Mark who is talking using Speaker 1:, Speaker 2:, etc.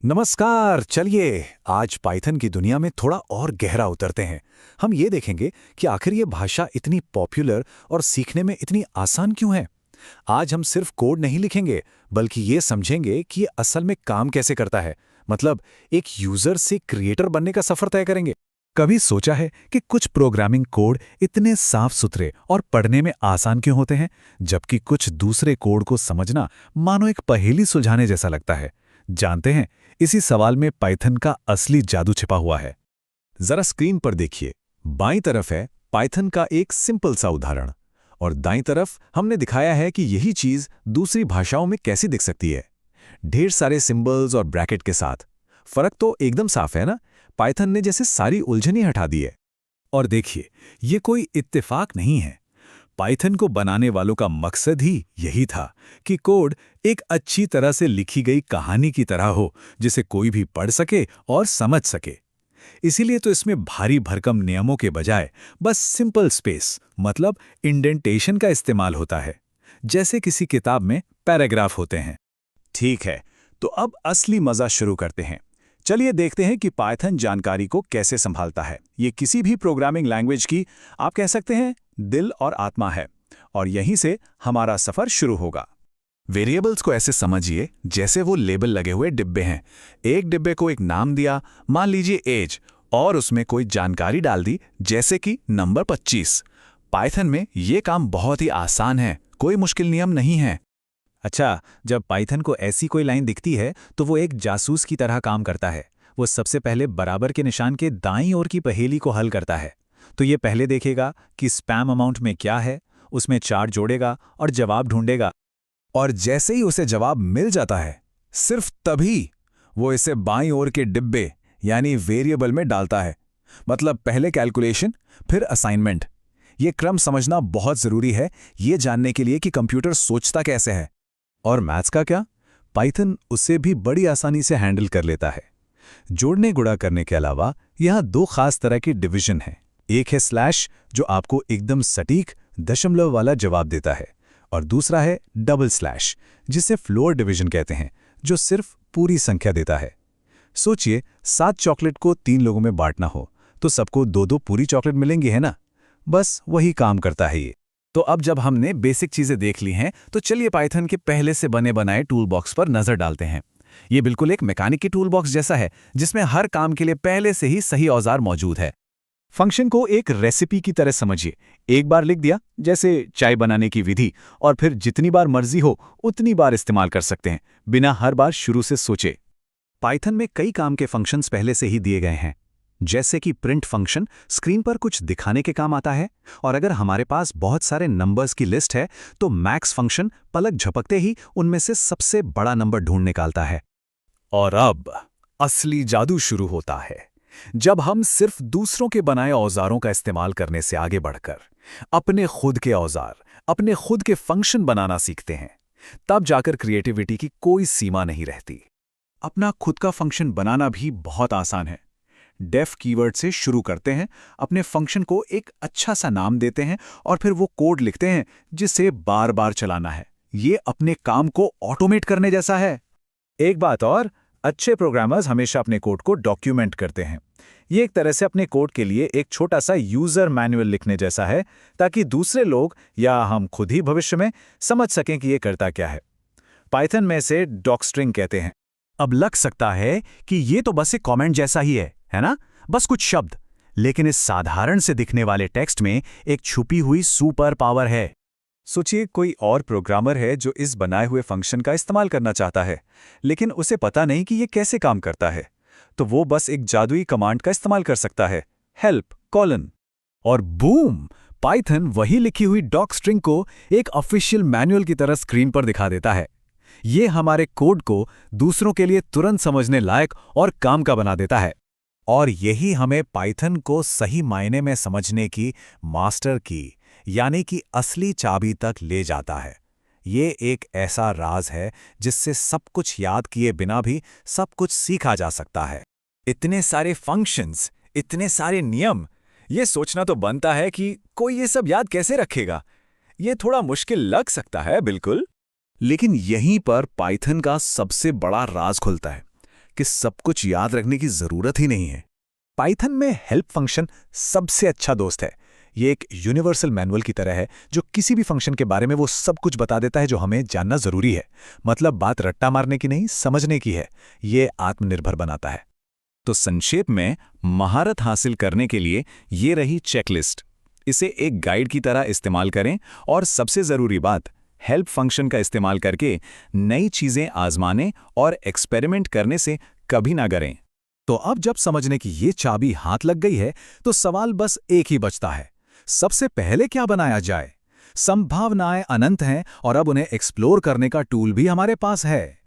Speaker 1: नमस्कार। चलिए आज पाइथन की दुनिया में थोड़ा और गहरा उतरते हैं। हम ये देखेंगे कि आखिर ये भाषा इतनी पॉपुलर और सीखने में इतनी आसान क्यों है। आज हम सिर्फ कोड नहीं लिखेंगे, बल्कि ये समझेंगे कि ये असल में काम कैसे करता है। मतलब एक यूजर से क्रिएटर बनने का सफर तय करेंगे। कभी सोचा है कि कुछ प्रोग्रामिंग कोड इतने साफ सुथरे और पढ़ने में आसान क्यों होते हैं, जबकि कुछ दूसरे कोड को समझना मानो एक पहेली सुलझाने जैसा लगता है। जानते हैं, इसी सवाल में पाइथन का असली जादू छिपा हुआ है। जरा स्क्रीन पर देखिए। बाईं तरफ है पाइथन का एक सिंपल सा उदाहरण, और दाईं तरफ हमने दिखाया है कि यही चीज दूसरी भाषाओं में कैसी दिख सकती है। ढेर सारे सिंबल्स और ब्रैकेट के साथ। फर्क तो एकदम साफ है ना। पाइथन ने जैसे सारी उलझन ही हटा दी है। और देखिए, ये कोई इत्तेफाक नहीं है। पाइथन को बनाने वालों का मकसद ही यही था कि कोड एक अच्छी तरह से लिखी गई कहानी की तरह हो, जिसे कोई भी पढ़ सके और समझ सके। इसीलिए तो इसमें भारी भरकम नियमों के बजाय बस सिंपल स्पेस मतलब इंडेंटेशन का इस्तेमाल होता है, जैसे किसी किताब में पैराग्राफ होते हैं। ठीक है, तो अब असली मजा शुरू करते हैं। चलिए देखते हैं कि पाइथन जानकारी को कैसे संभालता है। ये किसी भी प्रोग्रामिंग लैंग्वेज की, आप कह सकते हैं, दिल और आत्मा है। और यहीं से हमारा सफर शुरू होगा। वेरिएबल्स को ऐसे समझिए जैसे वो लेबल लगे हुए डिब्बे हैं। एक डिब्बे को एक नाम दिया, मान लीजिए एज, और उसमें कोई जानकारी डाल दी, जैसे कि नंबर 25। पाइथन में ये काम बहुत ही आसान है, कोई मुश्किल नियम नहीं है। अच्छा, जब पाइथन को ऐसी कोई लाइन दिखती है तो वो एक जासूस की तरह काम करता है। वो सबसे पहले बराबर के निशान के दाईं ओर की पहेली को हल करता है। तो ये पहले देखेगा कि स्पैम अमाउंट में क्या है, उसमें चार जोड़ेगा और जवाब ढूंढेगा। और जैसे ही उसे जवाब मिल जाता है, सिर्फ तभी वो इसे बाईं ओर के डिब्बे यानी वेरिएबल में डालता है। मतलब पहले कैलकुलेशन, फिर असाइनमेंट। ये क्रम समझना बहुत जरूरी है, ये जानने के लिए कि कंप्यूटर सोचता कैसे है। और मैथ्स का क्या? पाइथन उसे भी बड़ी आसानी से हैंडल कर लेता है। जोड़ने गुणा करने के अलावा यहाँ दो खास तरह की डिवीजन है। एक है स्लैश, जो आपको एकदम सटीक दशमलव वाला जवाब देता है, और दूसरा है डबल स्लैश, जिसे फ्लोर डिवीजन कहते हैं, जो सिर्फ पूरी संख्या देता है। सोचिए, 7 चॉकलेट को 3 लोगों में बांटना हो तो सबको 2-2 पूरी चॉकलेट मिलेंगी, है ना। बस वही काम करता है ये। तो अब जब हमने बेसिक चीजें देख ली हैं, तो चलिए पाइथन के पहले से बने बनाए टूल बॉक्स पर नजर डालते हैं। ये बिल्कुल एक मैकेनिक की टूल बॉक्स जैसा है, जिसमें हर काम के लिए पहले से ही सही औजार मौजूद है। फंक्शन को एक रेसिपी की तरह समझिए। एक बार लिख दिया, जैसे चाय बनाने की विधि, और फिर जितनी बार मर्जी हो उतनी बार इस्तेमाल कर सकते हैं, बिना हर बार शुरू से सोचे। पाइथन में कई काम के फंक्शंस पहले से ही दिए गए हैं, जैसे कि प्रिंट फंक्शन स्क्रीन पर कुछ दिखाने के काम आता है, और अगर हमारे पास बहुत सारे नंबर्स की लिस्ट है तो मैक्स फंक्शन पलक झपकते ही उनमें से सबसे बड़ा नंबर ढूंढ निकालता है। और अब असली जादू शुरू होता है, जब हम सिर्फ दूसरों के बनाए औजारों का इस्तेमाल करने से आगे बढ़कर अपने खुद के औजार, अपने खुद के फंक्शन बनाना सीखते हैं। तब जाकर क्रिएटिविटी की कोई सीमा नहीं रहती। अपना खुद का फंक्शन बनाना भी बहुत आसान है। डेफ कीवर्ड से शुरू करते हैं, अपने फंक्शन को एक अच्छा सा नाम देते हैं, और फिर वो कोड लिखते हैं जिसे बार बार चलाना है। ये अपने काम को ऑटोमेट करने जैसा है। एक बात और, अच्छे प्रोग्रामर्स हमेशा अपने कोड को डॉक्यूमेंट करते हैं। ये एक तरह से अपने कोड के लिए एक छोटा सा यूजर मैनुअल लिखने जैसा है, ताकि दूसरे लोग या हम खुद ही भविष्य में समझ सकें कि ये करता क्या है। पाइथन में इसे डॉकस्ट्रिंग कहते हैं। अब लग सकता है कि ये तो बस एक कमेंट जैसा ही है ना, बस कुछ शब्द। लेकिन इस साधारण से दिखने वाले टेक्स्ट में एक छुपी हुई सुपर पावर है। सोचिए, कोई और प्रोग्रामर है जो इस बनाए हुए फंक्शन का इस्तेमाल करना चाहता है, लेकिन उसे पता नहीं कि ये कैसे काम करता है। तो वो बस एक जादुई कमांड का इस्तेमाल कर सकता है, हेल्प कोलन, और बूम, पाइथन वही लिखी हुई डॉक स्ट्रिंग को एक ऑफिशियल मैनुअल की तरह स्क्रीन पर दिखा देता है। ये हमारे कोड को दूसरों के लिए तुरंत समझने लायक और काम का बना देता है। और यही हमें पाइथन को सही मायने में समझने की मास्टर की यानी कि असली चाबी तक ले जाता है। ये एक ऐसा राज है जिससे सब कुछ याद किए बिना भी सब कुछ सीखा जा सकता है। इतने सारे फंक्शंस, इतने सारे नियम, ये सोचना तो बनता है कि कोई ये सब याद कैसे रखेगा। ये थोड़ा मुश्किल लग सकता है, बिल्कुल। लेकिन यहीं पर पाइथन का सबसे बड़ा राज खुलता है,
Speaker 2: कि सब कुछ याद रखने की जरूरत ही नहीं है।
Speaker 1: पाइथन में हेल्प फंक्शन सबसे अच्छा दोस्त है। ये एक यूनिवर्सल मैनुअल की तरह है जो किसी भी फंक्शन के बारे में वो सब कुछ बता देता है जो हमें जानना जरूरी है। मतलब बात रट्टा मारने की नहीं, समझने की है। ये आत्मनिर्भर बनाता है।
Speaker 2: तो संक्षेप में, महारत हासिल करने के लिए ये रही चेकलिस्ट। इसे एक गाइड की तरह इस्तेमाल करें और सबसे ज़रूरी बात, हेल्प फंक्शन का इस्तेमाल करके नई चीज़ें आजमाने और एक्सपेरिमेंट करने से कभी ना डरें।
Speaker 1: तो अब जब समझने की ये चाबी हाथ लग गई है तो सवाल बस एक ही बचता है, सबसे पहले क्या बनाया जाए। संभावनाएं अनंत हैं और अब उन्हें एक्सप्लोर करने का टूल भी हमारे पास है।